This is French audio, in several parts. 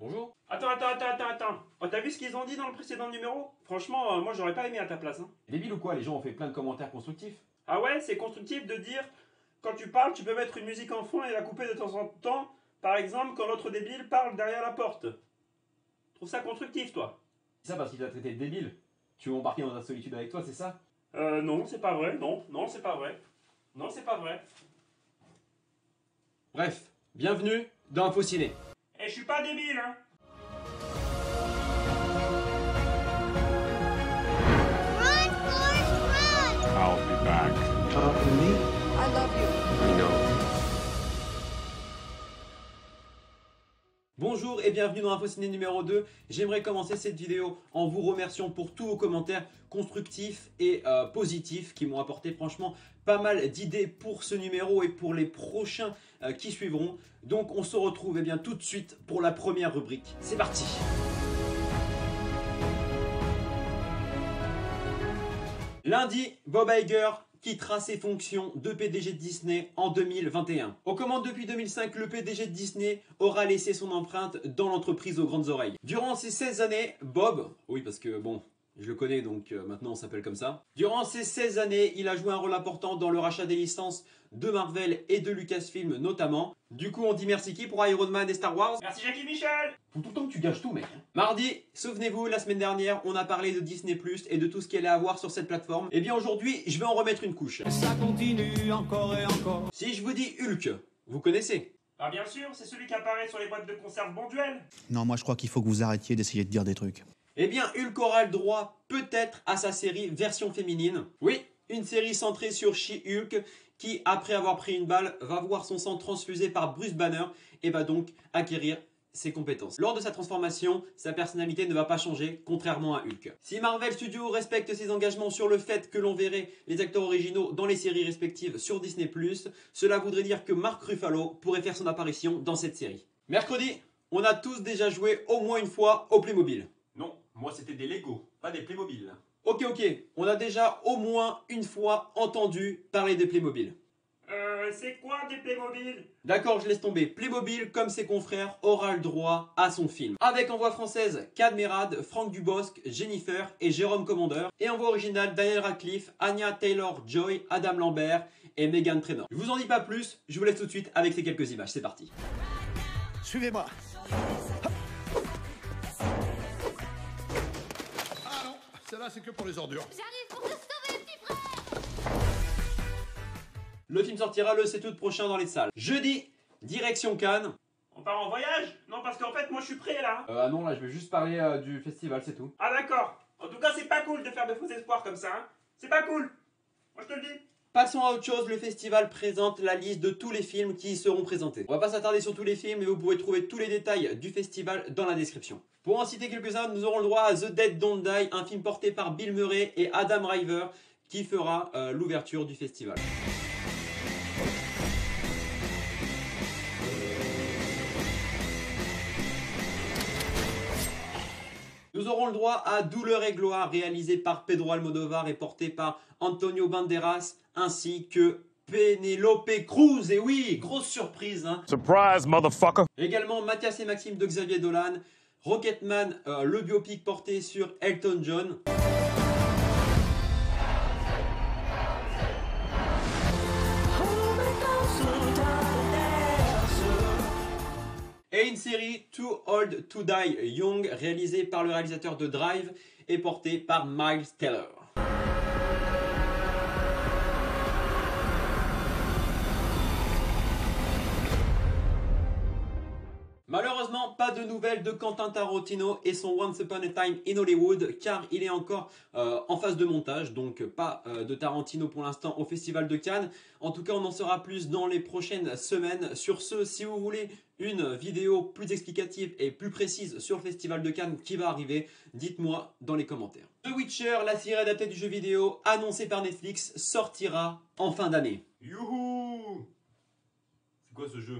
Bonjour. Attends. Oh, t'as vu ce qu'ils ont dit dans le précédent numéro? Franchement, moi j'aurais pas aimé à ta place. Hein. Débile ou quoi? Les gens ont fait plein de commentaires constructifs. Ah ouais, c'est constructif de dire, quand tu parles, tu peux mettre une musique en fond et la couper de temps en temps. Par exemple, quand l'autre débile parle derrière la porte. Trouve ça constructif, toi? C'est ça parce qu'il t'a traité de débile. Tu veux embarquer dans ta solitude avec toi, c'est ça? Non, c'est pas vrai. Non, c'est pas vrai. Non, c'est pas vrai. Bref, bienvenue dans InfoCiné. Et je suis pas débile, hein. Run, Forrest, run! I'll be back. Talking to me? I love you. I know. Bonjour et bienvenue dans InfoCiné numéro 2. J'aimerais commencer cette vidéo en vous remerciant pour tous vos commentaires constructifs et positifs qui m'ont apporté franchement pas mal d'idées pour ce numéro et pour les prochains qui suivront. Donc on se retrouve bien tout de suite pour la première rubrique. C'est parti! Lundi, Bob Iger quittera ses fonctions de PDG de Disney en 2021. Aux commandes depuis 2005, le PDG de Disney aura laissé son empreinte dans l'entreprise aux grandes oreilles. Durant ces 16 années, Bob, oui parce que bon, je le connais donc maintenant on s'appelle comme ça. Durant ces 16 années, il a joué un rôle important dans le rachat des licences de Marvel et de Lucasfilm notamment. Du coup, on dit merci qui pour Iron Man et Star Wars? Merci Jackie Michel. Faut tout le temps que tu gâches tout, mec. Mardi, souvenez-vous, la semaine dernière, on a parlé de Disney Plus et de tout ce qu'il allait avoir sur cette plateforme. Et bien aujourd'hui, je vais en remettre une couche. Ça continue encore et encore. Si je vous dis Hulk, vous connaissez? Ah bien sûr, c'est celui qui apparaît sur les boîtes de conserve Bonduel. Non, moi je crois qu'il faut que vous arrêtiez d'essayer de dire des trucs. Eh bien, Hulk aura le droit peut-être à sa série version féminine. Oui, une série centrée sur She-Hulk qui, après avoir pris une balle, va voir son sang transfusé par Bruce Banner et va donc acquérir ses compétences. Lors de sa transformation, sa personnalité ne va pas changer, contrairement à Hulk. Si Marvel Studios respecte ses engagements sur le fait que l'on verrait les acteurs originaux dans les séries respectives sur Disney+, cela voudrait dire que Mark Ruffalo pourrait faire son apparition dans cette série. Mercredi, on a tous déjà joué au moins une fois au Playmobil. Non, moi c'était des Lego, pas des Playmobil. Ok, on a déjà au moins une fois entendu parler des Playmobil. C'est quoi des Playmobil? D'accord, je laisse tomber. Playmobil, comme ses confrères, aura le droit à son film. Avec en voix française, Kad Merad, Franck Dubosc, Jennifer et Jérôme Commandeur. Et en voix originale, Daniel Radcliffe, Anya Taylor-Joy, Adam Lambert et Meghan Trainor. Je vous en dis pas plus, je vous laisse tout de suite avec ces quelques images. C'est parti. Suivez-moi. Ah non, celle-là c'est que pour les ordures. J'arrive pour te sauver, petit frère! Le film sortira le 7 août prochain dans les salles. Jeudi, direction Cannes. On part en voyage? Non, parce qu'en fait, moi je suis prêt là. Ah non, là je vais juste parler du festival, c'est tout. Ah d'accord. En tout cas, c'est pas cool de faire de faux espoirs comme ça. Hein. C'est pas cool. Moi je te le dis. Passons à autre chose, le festival présente la liste de tous les films qui y seront présentés. On va pas s'attarder sur tous les films, mais vous pouvez trouver tous les détails du festival dans la description. Pour en citer quelques-uns, nous aurons le droit à The Dead Don't Die, un film porté par Bill Murray et Adam Driver, qui fera l'ouverture du festival. Nous aurons le droit à Douleur et gloire, réalisé par Pedro Almodovar et porté par Antonio Banderas, ainsi que Penélope Cruz. Et oui, grosse surprise, hein. Surprise, motherfucker. Également Mathias et Maxime de Xavier Dolan, Rocketman, le biopic porté sur Elton John. Et une série Too Old to Die Young, réalisée par le réalisateur de Drive et portée par Miles Teller. Malheureusement, pas de nouvelles de Quentin Tarantino et son Once Upon a Time in Hollywood, car il est encore en phase de montage, donc pas de Tarantino pour l'instant au Festival de Cannes. En tout cas, on en saura plus dans les prochaines semaines. Sur ce, si vous voulez une vidéo plus explicative et plus précise sur le Festival de Cannes qui va arriver, dites-moi dans les commentaires. The Witcher, la série adaptée du jeu vidéo annoncée par Netflix, sortira en fin d'année. Youhou! C'est quoi ce jeu?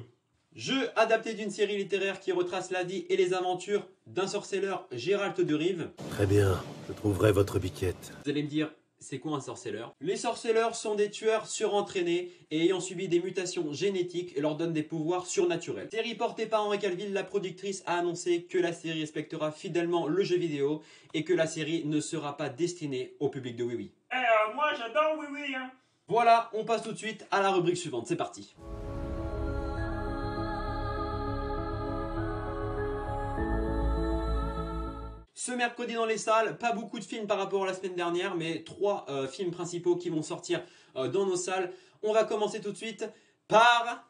Jeu adapté d'une série littéraire qui retrace la vie et les aventures d'un sorceleur, Gérald de Rive. Très bien, je trouverai votre biquette. Vous allez me dire, c'est quoi un sorceller? Les sorceleurs sont des tueurs surentraînés et ayant subi des mutations génétiques et leur donnent des pouvoirs surnaturels. Série portée par Henri Cavill, la productrice a annoncé que la série respectera fidèlement le jeu vidéo et que la série ne sera pas destinée au public de Oui Oui. Moi j'adore Oui Oui, hein. Voilà, on passe tout de suite à la rubrique suivante, c'est parti. Ce mercredi dans les salles, pas beaucoup de films par rapport à la semaine dernière, mais 3 films principaux qui vont sortir dans nos salles. On va commencer tout de suite par...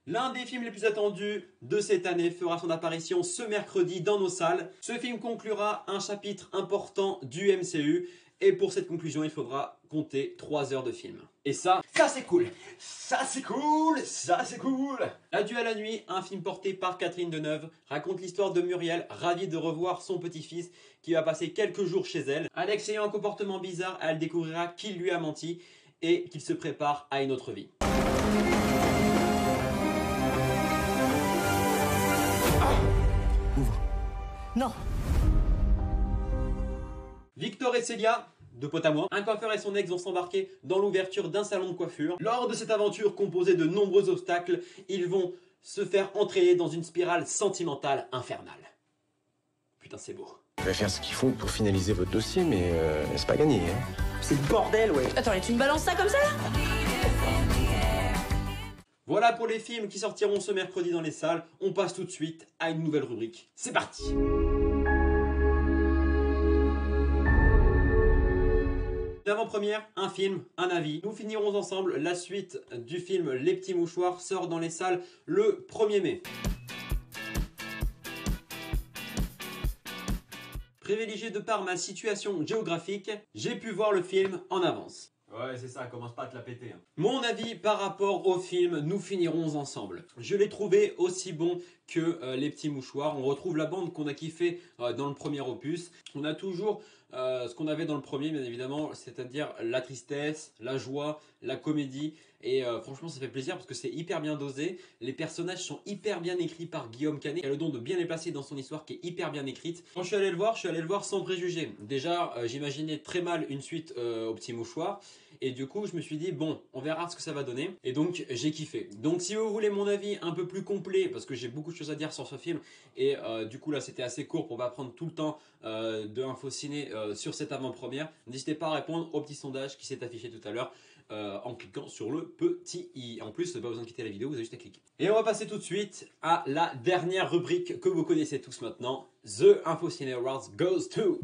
L'un des films les plus attendus de cette année fera son apparition ce mercredi dans nos salles. Ce film conclura un chapitre important du MCU. Et pour cette conclusion, il faudra compter 3 heures de film. Et ça c'est cool. Ça c'est cool. Ça c'est cool. Adieu à la nuit, un film porté par Catherine Deneuve, raconte l'histoire de Muriel, ravie de revoir son petit-fils qui va passer quelques jours chez elle. Alex ayant un comportement bizarre, elle découvrira qu'il lui a menti et qu'il se prépare à une autre vie. Ouvre. Non. Victor et Célia, deux potes à moi, un coiffeur et son ex vont s'embarquer dans l'ouverture d'un salon de coiffure. Lors de cette aventure composée de nombreux obstacles, ils vont se faire entraîner dans une spirale sentimentale infernale. Putain, c'est beau. Je vais faire ce qu'il faut pour finaliser votre dossier, mais c'est pas gagné. Hein. C'est le bordel, ouais. Attends, et tu me balances ça comme ça là? Voilà pour les films qui sortiront ce mercredi dans les salles. On passe tout de suite à une nouvelle rubrique. C'est parti! L'avant-première, un film, un avis. Nous finirons ensemble. La suite du film Les Petits Mouchoirs sort dans les salles le 1er mai. Privilégié de par ma situation géographique, j'ai pu voir le film en avance. Ouais, c'est ça, commence pas à te la péter. Hein. Mon avis par rapport au film, nous finirons ensemble. Je l'ai trouvé aussi bon que Les Petits Mouchoirs. On retrouve la bande qu'on a kiffé dans le premier opus. On a toujours ce qu'on avait dans le premier, bien évidemment, c'est-à-dire la tristesse, la joie, la comédie. Et franchement, ça fait plaisir parce que c'est hyper bien dosé. Les personnages sont hyper bien écrits par Guillaume Canet, qui a le don de bien les placer dans son histoire qui est hyper bien écrite. Quand je suis allé le voir sans préjugés. Déjà, j'imaginais très mal une suite au Petit Mouchoir. Et du coup, je me suis dit, bon, on verra ce que ça va donner. Et donc, j'ai kiffé. Donc, si vous voulez mon avis un peu plus complet, parce que j'ai beaucoup de choses à dire sur ce film, et du coup, là, c'était assez court pour pas prendre tout le temps de InfoCiné sur cette avant-première, n'hésitez pas à répondre au petit sondage qui s'est affiché tout à l'heure en cliquant sur le petit i. En plus, pas besoin de quitter la vidéo, vous avez juste à cliquer. Et on va passer tout de suite à la dernière rubrique que vous connaissez tous maintenant. The InfoCiné Awards goes to...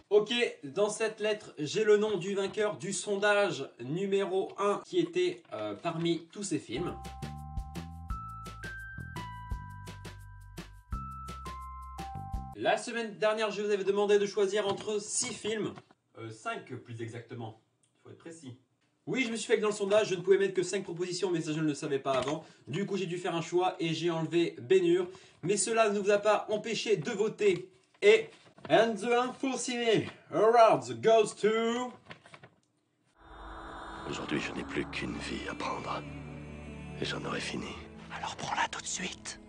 Ok, dans cette lettre, j'ai le nom du vainqueur du sondage numéro 1 qui était parmi tous ces films. La semaine dernière, je vous avais demandé de choisir entre 6 films. 5 plus exactement, il faut être précis. Oui, je me suis fait que dans le sondage, je ne pouvais mettre que 5 propositions, mais ça je ne le savais pas avant. Du coup, j'ai dû faire un choix et j'ai enlevé Ben-Hur. Mais cela ne vous a pas empêché de voter. Et... And the InfoCiné Awards goes to... Aujourd'hui, je n'ai plus qu'une vie à prendre. Et j'en aurai fini. Alors prends-la tout de suite.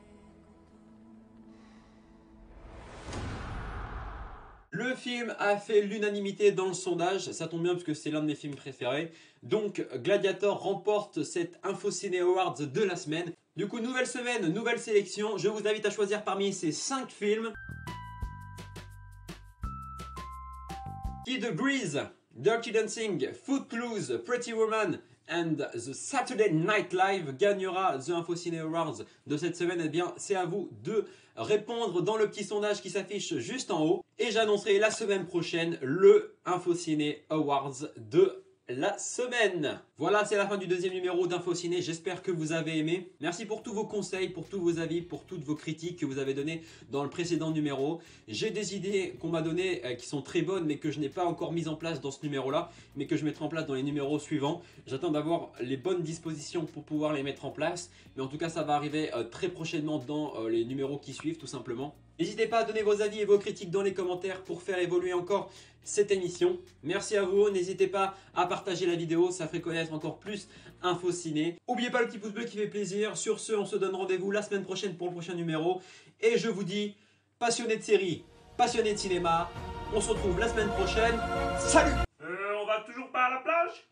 Le film a fait l'unanimité dans le sondage, ça tombe bien parce que c'est l'un de mes films préférés. Donc Gladiator remporte cette InfoCiné Awards de la semaine. Du coup, nouvelle semaine, nouvelle sélection. Je vous invite à choisir parmi ces 5 films. Kid Grease, Dirty Dancing, Footloose, Pretty Woman and The Saturday Night Live gagnera The InfoCiné Awards de cette semaine. Eh bien, c'est à vous de répondre dans le petit sondage qui s'affiche juste en haut. Et j'annoncerai la semaine prochaine le InfoCiné Awards de la semaine. Voilà, c'est la fin du deuxième numéro d'InfoCiné. J'espère que vous avez aimé. Merci pour tous vos conseils, pour tous vos avis, pour toutes vos critiques que vous avez données dans le précédent numéro. J'ai des idées qu'on m'a données qui sont très bonnes, mais que je n'ai pas encore mises en place dans ce numéro-là, mais que je mettrai en place dans les numéros suivants. J'attends d'avoir les bonnes dispositions pour pouvoir les mettre en place. Mais en tout cas, ça va arriver très prochainement dans les numéros qui suivent, tout simplement. N'hésitez pas à donner vos avis et vos critiques dans les commentaires pour faire évoluer encore cette émission. Merci à vous, n'hésitez pas à partager la vidéo, ça ferait connaître encore plus Info Ciné. N'oubliez pas le petit pouce bleu qui fait plaisir. Sur ce, on se donne rendez-vous la semaine prochaine pour le prochain numéro. Et je vous dis, passionnés de séries, passionnés de cinéma, on se retrouve la semaine prochaine. Salut! On va toujours pas à la plage?